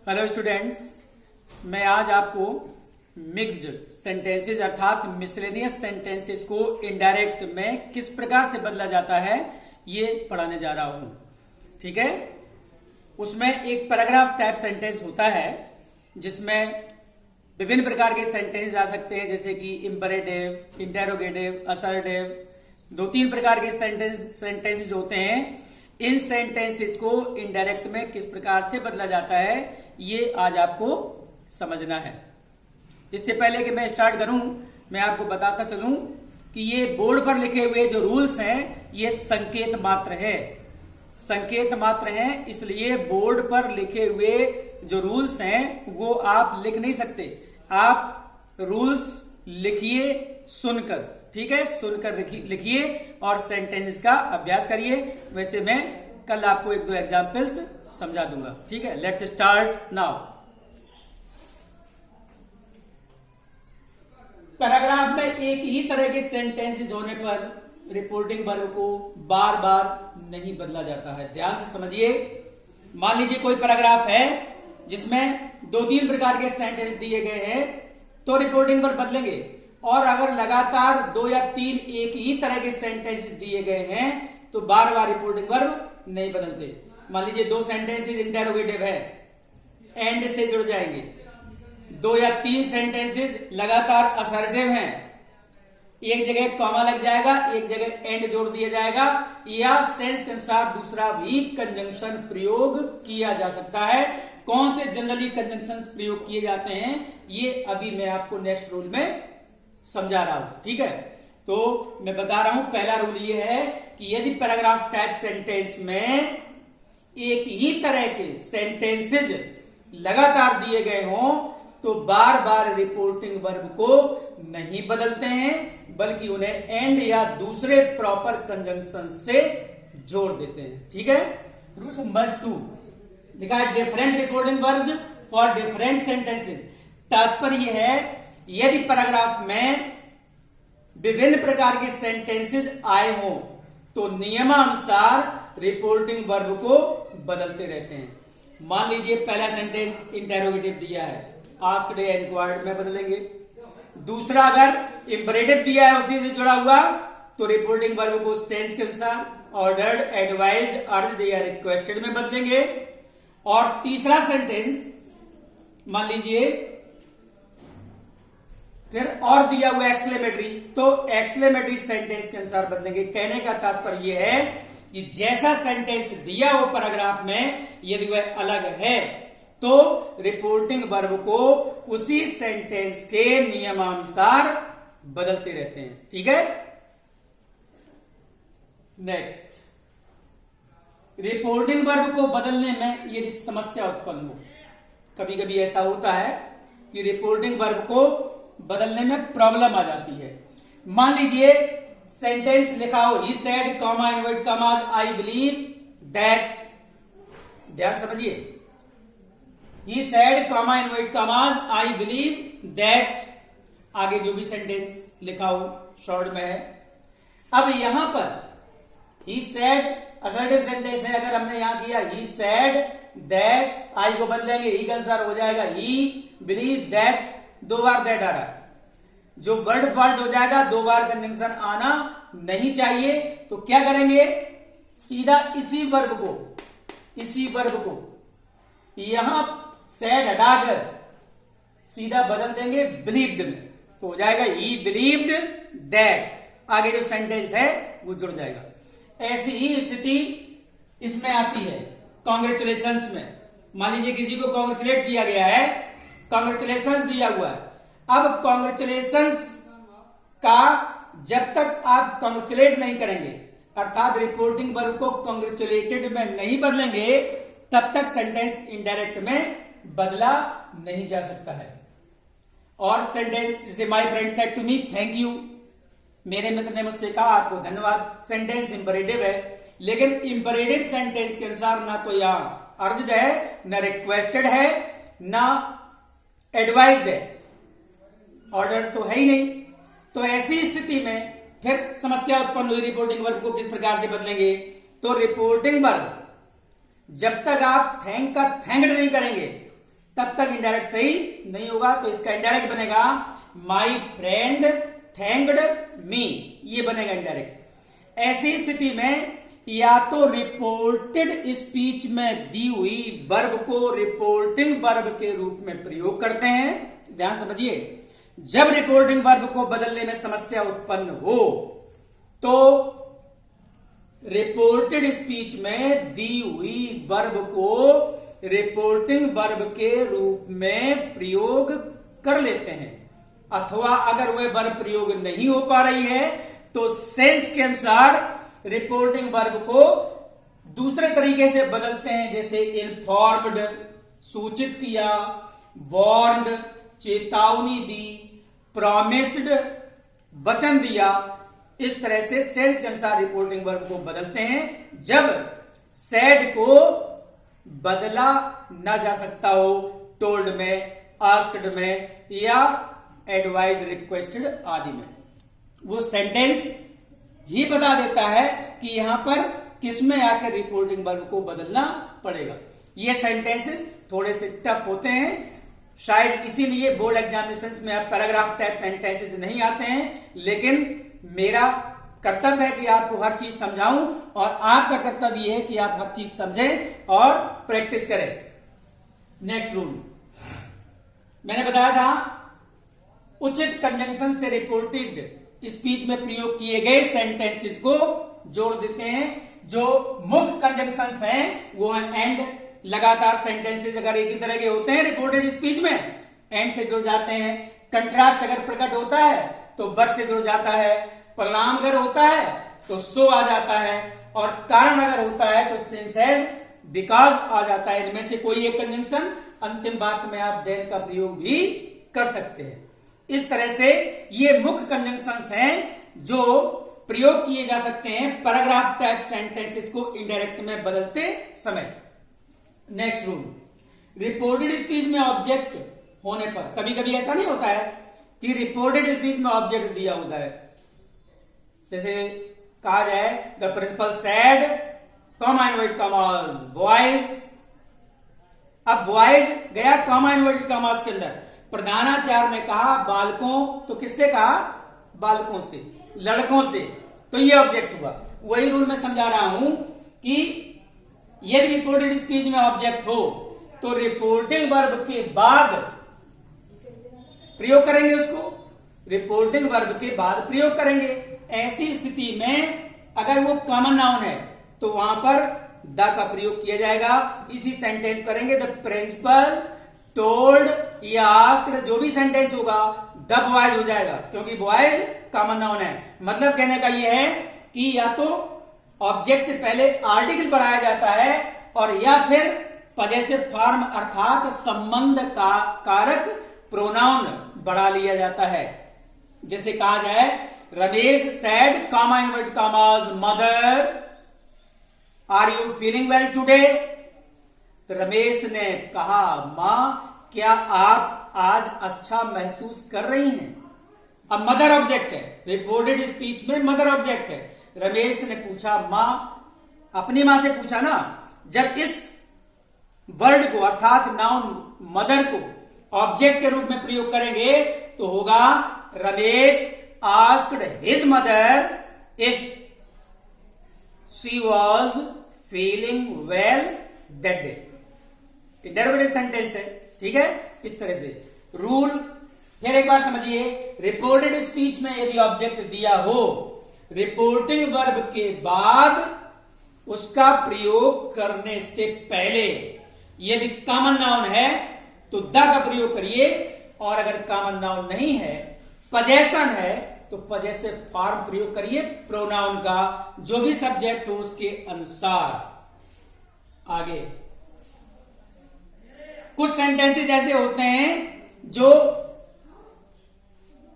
Hello students, मैं आज आपको मिक्स्ड सेंटेंसेस अर्थात मिसलेनियस सेंटेंसेस को इनडायरेक्ट में किस प्रकार से बदला जाता है ये पढ़ाने जा रहा हूं। ठीक है, उसमें एक पैराग्राफ टाइप सेंटेंस होता है जिसमें विभिन्न प्रकार के सेंटेंस आ सकते हैं, जैसे कि इंपरेटिव, इंटेरोगेटिव, असर्टिव, 2-3 प्रकार के सेंटेंसेस होते हैं। इन सेंटेंसेस को इनडायरेक्ट में किस प्रकार से बदला जाता है ये आज आपको समझना है। इससे पहले कि मैं स्टार्ट करूं, मैं आपको बताता चलूं कि ये बोर्ड पर लिखे हुए जो रूल्स हैं ये संकेत मात्र है। संकेत मात्र हैं, इसलिए बोर्ड पर लिखे हुए जो रूल्स हैं वो आप लिख नहीं सकते। आप रूल्स लिखिए सुनकर, ठीक है, सुनकर लिखिए और सेंटेंसेस का अभ्यास करिए। वैसे मैं कल आपको 1-2 एग्जाम्पल्स समझा दूंगा। ठीक है, लेट्स स्टार्ट नाउ। पैराग्राफ में एक ही तरह के सेंटेंसेस होने पर रिपोर्टिंग वर्ब को बार बार नहीं बदला जाता है। ध्यान से समझिए। मान लीजिए कोई पैराग्राफ है जिसमें 2-3 प्रकार के सेंटेंस दिए गए हैं, तो रिपोर्टिंग वर्ब बदलेंगे। और अगर लगातार 2 या 3 एक ही तरह के सेंटेंसेस दिए गए हैं तो बार बार रिपोर्टिंग वर्ब नहीं बदलते। मान लीजिए 2 सेंटेंसेस इंटेरोगेटिव है, एंड से जुड़ जाएंगे। 2 या 3 सेंटेंसेस लगातार असर्टिव हैं, एक जगह कॉमा लग जाएगा, एक जगह एंड जोड़ दिया जाएगा, या सेंस के अनुसार दूसरा भी कंजंक्शन प्रयोग किया जा सकता है। कौन से जनरली कंजंक्शन प्रयोग किए जाते हैं ये अभी मैं आपको नेक्स्ट रूल में समझा रहा हूं। ठीक है, तो मैं बता रहा हूं, पहला रूल ये है कि यदि पैराग्राफ टाइप सेंटेंस में एक ही तरह के सेंटेंसेस लगातार दिए गए हों तो बार बार रिपोर्टिंग वर्ब को नहीं बदलते हैं, बल्कि उन्हें एंड या दूसरे प्रॉपर कंजंक्शन से जोड़ देते हैं। ठीक है, रूल नंबर 2 लिखा है different reporting verbs for different sentences. तात्पर्य है यदि पैराग्राफ में विभिन्न प्रकार के सेंटेंसेस आए हों तो नियमानुसार रिपोर्टिंग वर्ब को बदलते रहते हैं। मान लीजिए पहला सेंटेंस इंटेरोगेटिव दिया है, आस्क्ड या इंक्वायर्ड में बदलेंगे। दूसरा अगर इंपरेटिव दिया है उसी से जुड़ा हुआ तो रिपोर्टिंग वर्ब को सेंस के अनुसार ऑर्डर्ड, एडवाइज्ड, अर्ज्ड या रिक्वेस्टेड में बदलेंगे। और तीसरा सेंटेंस मान लीजिए फिर और दिया हुआ एक्सक्लेमेटरी, तो एक्सक्लेमेटरी सेंटेंस के अनुसार बदलेंगे। कहने का तात्पर्य यह है कि जैसा सेंटेंस दिया हो पैराग्राफ में, यदि वह अलग है तो रिपोर्टिंग वर्ब को उसी सेंटेंस के नियमानुसार बदलते रहते हैं। ठीक है, नेक्स्ट, रिपोर्टिंग वर्ब को बदलने में यदि समस्या उत्पन्न हो, कभी कभी ऐसा होता है कि रिपोर्टिंग वर्ब को बदलने में प्रॉब्लम आ जाती है। मान लीजिए सेंटेंस लिखा हो he said comma invert commas I believe that, ध्यान समझिए, he said comma invert commas I believe that, आगे जो भी सेंटेंस लिखा हो शॉर्ट में है। अब यहां पर ही सेड असर्टिव सेंटेंस है, अगर हमने यहां किया ही सेड दैट, आई को बदलेंगे ही के अनुसार हो जाएगा ही बिलीव दैट, 2 बार दैट आ रहा है, जो वर्ड फॉल्ट हो जाएगा, 2 बार कंजंक्शन आना नहीं चाहिए। तो क्या करेंगे, सीधा इसी वर्ब को यहां सैड हटाकर सीधा बदल देंगे बिलीव्ड में, तो हो जाएगा ही बिलीव्ड दैट, आगे जो सेंटेंस है वो जुड़ जाएगा। ऐसी ही स्थिति इसमें आती है कॉन्ग्रेचुलेशंस में। मान लीजिए किसी को कॉन्ग्रेचुलेट किया गया है, कॉन्ग्रेचुलेशंस दिया हुआ है। अब कॉन्ग्रेचुलेशंस का जब तक आप कॉन्ग्रेचुलेट नहीं करेंगे, अर्थात रिपोर्टिंग वर्ब को कॉन्ग्रेचुलेटेड में नहीं बदलेंगे, तब तक सेंटेंस इनडायरेक्ट में बदला नहीं जा सकता है। और सेंटेंस जैसे my friend said to me thank you, मेरे मित्र ने मुझसे कहा आपको धन्यवाद, सेंटेंस इंपरेटिव है, लेकिन इंपरेटिव सेंटेंस के अनुसार ना तो यहां अर्ज्ड है, ना रिक्वेस्टेड है, ना एडवाइज्ड है, ऑर्डर तो है ही नहीं। तो ऐसी स्थिति में फिर समस्या उत्पन्न हुई, रिपोर्टिंग वर्ब को किस प्रकार से बदलेंगे। तो रिपोर्टिंग वर्ब जब तक आप थैंक का थैंक्ड नहीं करेंगे तब तक इनडायरेक्ट सही नहीं होगा। तो इसका इनडायरेक्ट बनेगा माई फ्रेंड थैंक्ड मी, ये बनेगा इनडायरेक्ट। ऐसी स्थिति में या तो रिपोर्टेड स्पीच में दी हुई वर्ब को रिपोर्टिंग वर्ब के रूप में प्रयोग करते हैं। ध्यान समझिए, जब रिपोर्टिंग वर्ब को बदलने में समस्या उत्पन्न हो तो रिपोर्टेड स्पीच में दी हुई वर्ब को रिपोर्टिंग वर्ब के रूप में प्रयोग कर लेते हैं। अथवा अगर वह वर्ब प्रयोग नहीं हो पा रही है तो सेंस के अनुसार रिपोर्टिंग वर्ब को दूसरे तरीके से बदलते हैं, जैसे इन्फॉर्म्ड सूचित किया, वार्न्ड चेतावनी दी, प्रॉमिस्ड वचन दिया। इस तरह से सेंस के अनुसार रिपोर्टिंग वर्ब को बदलते हैं जब सैड को बदला ना जा सकता हो टोल्ड में, आस्क्ड में या एडवाइज्ड, रिक्वेस्टेड आदि में। वो सेंटेंस ही बता देता है कि यहां पर किसमें आकर रिपोर्टिंग वर्ब को बदलना पड़ेगा। ये सेंटेंसेस थोड़े से टफ होते हैं, शायद इसीलिए बोर्ड एग्जामिनेशंस में अब पैराग्राफ टाइप सेंटेंसेस नहीं आते हैं, लेकिन मेरा कर्तव्य है कि आपको हर चीज समझाऊं और आपका कर्तव्य यह है कि आप हर चीज समझें और प्रैक्टिस करें। नेक्स्ट रूल मैंने बताया था, उचित कंजंक्शन से रिपोर्टेड स्पीच में प्रयोग किए गए सेंटेंसेस को जोड़ देते हैं। जो मुख्य कंजंक्शंस हैं वो है एंड। लगातार सेंटेंसेस अगर एक ही तरह के होते हैं रिपोर्टेड स्पीच में, एंड से जुड़ जाते हैं। कंट्रास्ट अगर प्रकट होता है तो बट से जुड़ जाता है। परिणाम अगर होता है तो सो आ जाता है, और कारण अगर होता है तो सिंस एज, बिकॉज आ जाता है। इनमें से कोई एक कंजंक्शन अंतिम वाक्य में आप देन का प्रयोग भी कर सकते हैं। इस तरह से ये मुख्य कंजंक्शंस हैं जो प्रयोग किए जा सकते हैं पैराग्राफ टाइप सेंटेंसेस को इनडायरेक्ट में बदलते समय। नेक्स्ट रूल, रिपोर्टेड स्पीच में ऑब्जेक्ट होने पर कभी कभी ऐसा नहीं होता है कि रिपोर्टेड स्पीच में ऑब्जेक्ट दिया होता है। जैसे कहा जाए the principal said comma inverted commas boys. अब बॉयज गया कॉमा इनवर्टेड कॉमास के अंदर, प्रधानाचार्य ने कहा बालकों, तो किससे कहा? बालकों से, लड़कों से, तो ये ऑब्जेक्ट हुआ। वही रूल मैं समझा रहा हूं कि यदि रिपोर्टेड स्पीच में ऑब्जेक्ट हो तो रिपोर्टिंग वर्ब के बाद प्रयोग करेंगे, उसको रिपोर्टिंग वर्ब के बाद प्रयोग करेंगे। ऐसी स्थिति में अगर वो कॉमन नाउन है तो वहां पर द का प्रयोग किया जाएगा। इसी सेंटेंस करेंगे द प्रिंसिपल टोल्ड या आस्क्ड, जो भी सेंटेंस होगा द बॉयज हो जाएगा, क्योंकि बॉयज कॉमन नाउन है। मतलब कहने का यह है कि या तो ऑब्जेक्ट से पहले आर्टिकल बढ़ाया जाता है और या फिर पजेसिव फॉर्म अर्थात संबंध का कारक प्रोनाउन बढ़ा लिया जाता है। जैसे कहा जाए Ramesh said comma inverted commas mother are you feeling well today. तो रमेश ने कहा मां क्या आप आज अच्छा महसूस कर रही हैं। अब मदर ऑब्जेक्ट है, रिपोर्टेड स्पीच में मदर ऑब्जेक्ट है। रमेश ने पूछा मां, अपनी मां से पूछा ना। जब इस वर्ड को अर्थात नाउन मदर को ऑब्जेक्ट के रूप में प्रयोग करेंगे तो होगा Ramesh asked his mother if she was feeling well that day. Interrogative sentence है, ठीक है। इस तरह से रूल फिर एक बार समझिए, रिपोर्टेड स्पीच में यदि ऑब्जेक्ट दिया हो, रिपोर्टिंग वर्ब के बाद उसका प्रयोग करने से पहले यदि कॉमन नाउन है तो द का प्रयोग करिए, और अगर कॉमन नाउन नहीं है, पजेशन है, तो पजेसिव फॉर्म प्रयोग करिए प्रोनाउन का, जो भी सब्जेक्ट हो उसके अनुसार। आगे कुछ सेंटेंसेस ऐसे होते हैं जो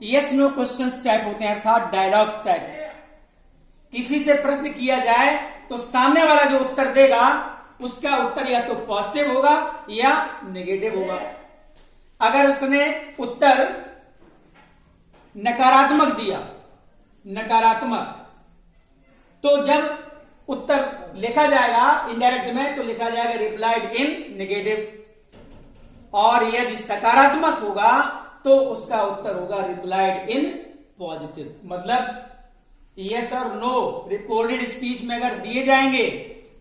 यस नो क्वेश्चंस टाइप होते हैं, अर्थात डायलॉग्स टाइप। किसी से प्रश्न किया जाए तो सामने वाला जो उत्तर देगा उसका उत्तर या तो पॉजिटिव होगा या नेगेटिव होगा। अगर उसने उत्तर नकारात्मक दिया, नकारात्मक, तो जब उत्तर लिखा जाएगा इनडायरेक्ट में तो लिखा जाएगा रिप्लाइड इन नेगेटिव। और यदि सकारात्मक होगा तो उसका उत्तर होगा रिप्लाइड इन पॉजिटिव। मतलब यस और नो रिकॉर्डेड स्पीच में अगर दिए जाएंगे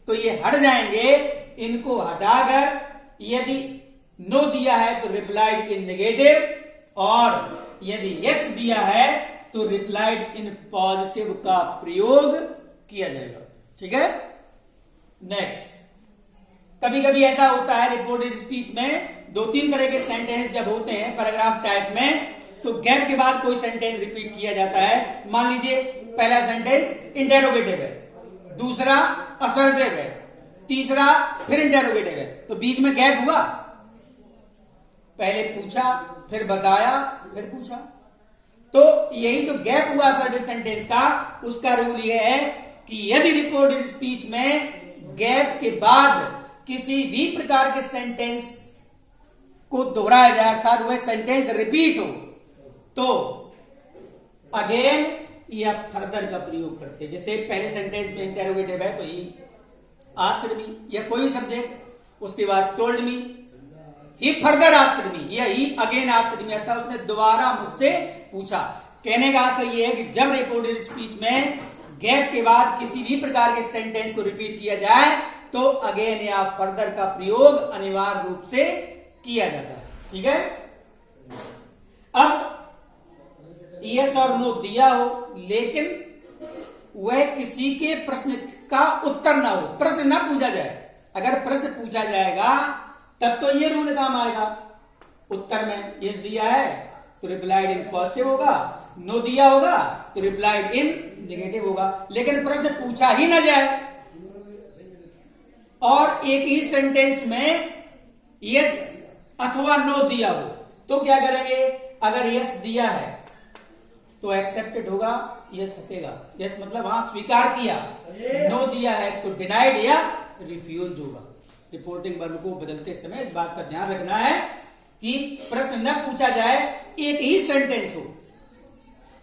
तो ये हट जाएंगे, इनको हटाकर यदि नो दिया है तो रिप्लाइड इन नेगेटिव, और यदि यस दिया है तो रिप्लाइड इन पॉजिटिव का प्रयोग किया जाएगा। ठीक है। नेक्स्ट, कभी कभी ऐसा होता है रिपोर्टेड स्पीच में 2-3 तरह के सेंटेंस जब होते हैं पैराग्राफ टाइप में, तो गैप के बाद कोई सेंटेंस रिपीट किया जाता है। मान लीजिए पहला सेंटेंस इंटेरोगेटिव है, दूसरा असर्टिव है, तीसरा फिर इंटेरोगेटिव है, तो बीच में गैप हुआ। पहले पूछा, फिर बताया, फिर पूछा, तो यही जो गैप हुआ असर्टिव सेंटेंस का, उसका रूल यह है कि यदि रिपोर्टेड स्पीच में गैप के बाद किसी भी प्रकार के सेंटेंस को दोहराया जाए, अर्थात वह सेंटेंस रिपीट हो, तो अगेन या फर्दर का प्रयोग करते हैं। जैसे पहले सेंटेंस में इंटेरोगेटिव है तो ही आस्क्ड मी, या कोई भी सब्जेक्ट, उसके बाद टोल्ड मी, ही फर्दर आस्क्ड मी, या ही अगेन आस्क्ड मी, अर्थात उसने दोबारा मुझसे पूछा। कहने का अर्थ ये है कि जब रिपोर्टेड स्पीच में गैप के बाद किसी भी प्रकार के सेंटेंस को रिपीट किया जाए तो अगेन या फर्दर का प्रयोग अनिवार्य रूप से किया जाता है। ठीक है। अब यस और नो दिया हो लेकिन वह किसी के प्रश्न का उत्तर ना हो, प्रश्न ना पूछा जाए। अगर प्रश्न पूछा जाएगा तब तो ये रूल काम आएगा। उत्तर में यस दिया है तो रिप्लाइड इन पॉजिटिव होगा, नो दिया होगा तो रिप्लाइड इन नेगेटिव होगा। लेकिन प्रश्न पूछा ही ना जाए और एक ही सेंटेंस में यस अथवा नो दिया हो तो क्या करेंगे? अगर यस दिया है तो एक्सेप्टेड होगा, यस हटेगा। यस मतलब हाँ स्वीकार किया, नो दिया है तो डिनाइड या रिफ्यूज होगा। रिपोर्टिंग वर्ब को बदलते समय इस बात का ध्यान रखना है कि प्रश्न न पूछा जाए, एक ही सेंटेंस हो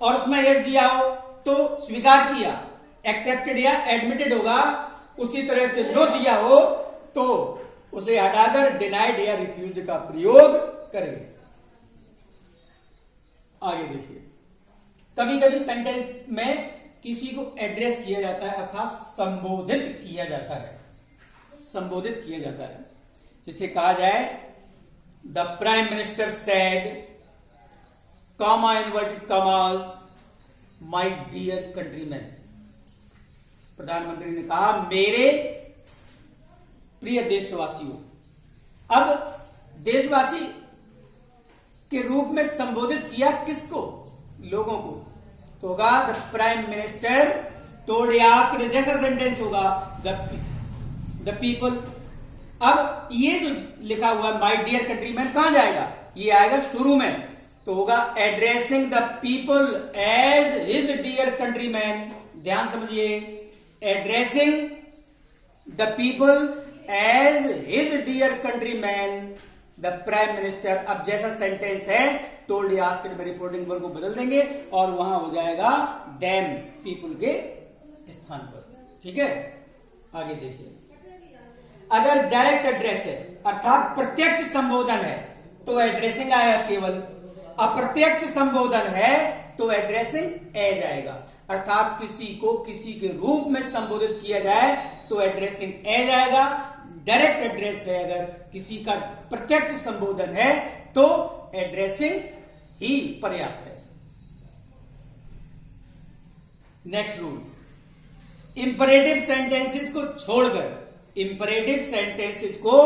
और उसमें यस दिया हो तो स्वीकार किया, एक्सेप्टेड या एडमिटेड होगा। उसी तरह से नो दिया हो तो उसे हटाकर डिनाइड या रिफ्यूज का प्रयोग करेंगे। आगे देखिए, कभी कभी सेंटेंस में किसी को एड्रेस किया जाता है अर्थात संबोधित किया जाता है। संबोधित किया जाता है जिसे कहा जाए the prime minister said comma inverted commas my dear countryman. प्रधानमंत्री ने कहा मेरे प्रिय देशवासियों। अब देशवासी के रूप में संबोधित किया किसको? लोगों को। तो होगा द प्राइम मिनिस्टर टोल्ड या आस्क्ड, जैसा सेंटेंस होगा द पीपल। अब ये जो लिखा हुआ माय डियर कंट्रीमैन कहां जाएगा? ये आएगा शुरू में, तो होगा addressing the people as his dear countryman. ध्यान समझिए, addressing the people as his dear countryman the prime minister. अब जैसा सेंटेंस है टोल्ड या आस्क्ड में रिपोर्टिंग वर्ब को बदल देंगे और वहां हो जाएगा डैम पीपल के स्थान पर। ठीक है। आगे देखिए, अगर डायरेक्ट एड्रेस है अर्थात प्रत्यक्ष संबोधन है तो एड्रेसिंग आएगा केवल, अप्रत्यक्ष संबोधन है तो एड्रेसिंग एज आएगा। अर्थात किसी को किसी के रूप में संबोधित किया जाए तो एड्रेसिंग एज आएगा। डायरेक्ट एड्रेस है, अगर किसी का प्रत्यक्ष संबोधन है तो एड्रेसिंग ही पर्याप्त है। नेक्स्ट रूल, इंपरेटिव सेंटेंसेस को छोड़कर, इंपरेटिव सेंटेंसेस को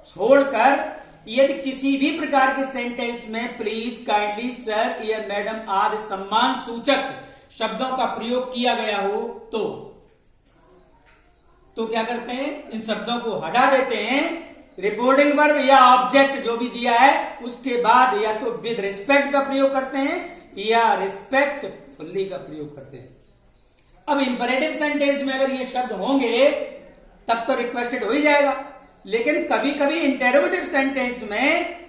छोड़कर यदि किसी भी प्रकार के सेंटेंस में प्लीज, काइंडली, सर या मैडम आदि सम्मान सूचक शब्दों का प्रयोग किया गया हो तो क्या करते हैं? इन शब्दों को हटा देते हैं। रिपोर्टिंग वर्ब या ऑब्जेक्ट जो भी दिया है उसके बाद या तो विद रिस्पेक्ट का प्रयोग करते हैं या रिस्पेक्टफुली का प्रयोग करते हैं। अब इंपरेटिव सेंटेंस में अगर ये शब्द होंगे तब तो रिक्वेस्टेड हो ही जाएगा, लेकिन कभी कभी इंटेरोगेटिव सेंटेंस में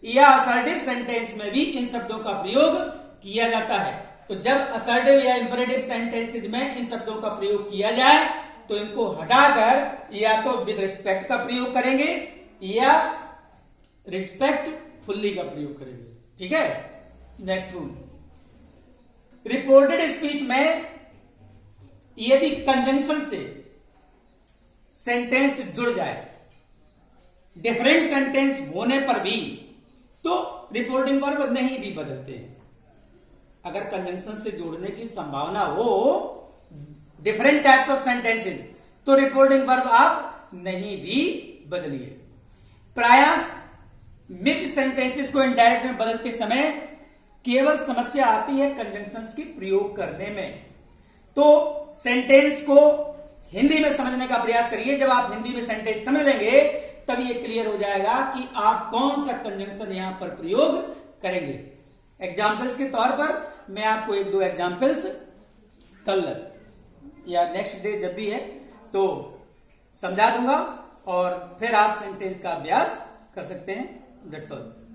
या असर्टिव सेंटेंस में भी इन शब्दों का प्रयोग किया जाता है। तो जब असर्टिव या इंपरेटिव सेंटेंसेज में इन शब्दों का प्रयोग किया जाए तो इनको हटाकर या तो विद रिस्पेक्ट का प्रयोग करेंगे या रिस्पेक्टफुल्ली का प्रयोग करेंगे। ठीक है, नेक्स्ट रूल, रिपोर्टेड स्पीच में यदि कंजंक्शन से सेंटेंस जुड़ जाए, डिफरेंट सेंटेंस होने पर भी, तो रिपोर्टिंग वर्ब नहीं भी बदलते हैं। अगर कंजंक्शन से जोड़ने की संभावना हो डिफरेंट टाइप्स ऑफ सेंटेंसेस, तो रिपोर्टिंग वर्ब आप नहीं भी बदलिए। प्रायः मिक्स सेंटेंसेस को इनडायरेक्ट में बदलते समय केवल समस्या आती है कंजंक्शंस के प्रयोग करने में। तो सेंटेंस को हिंदी में समझने का प्रयास करिए। जब आप हिंदी में सेंटेंस समझ लेंगे तब ये क्लियर हो जाएगा कि आप कौन सा कंजंक्शन यहां पर प्रयोग करेंगे। एग्जाम्पल्स के तौर पर मैं आपको एक दो एग्जाम्पल्स कल या नेक्स्ट डे जब भी है तो समझा दूंगा और फिर आप सेंटेंस का अभ्यास कर सकते हैं। That's all.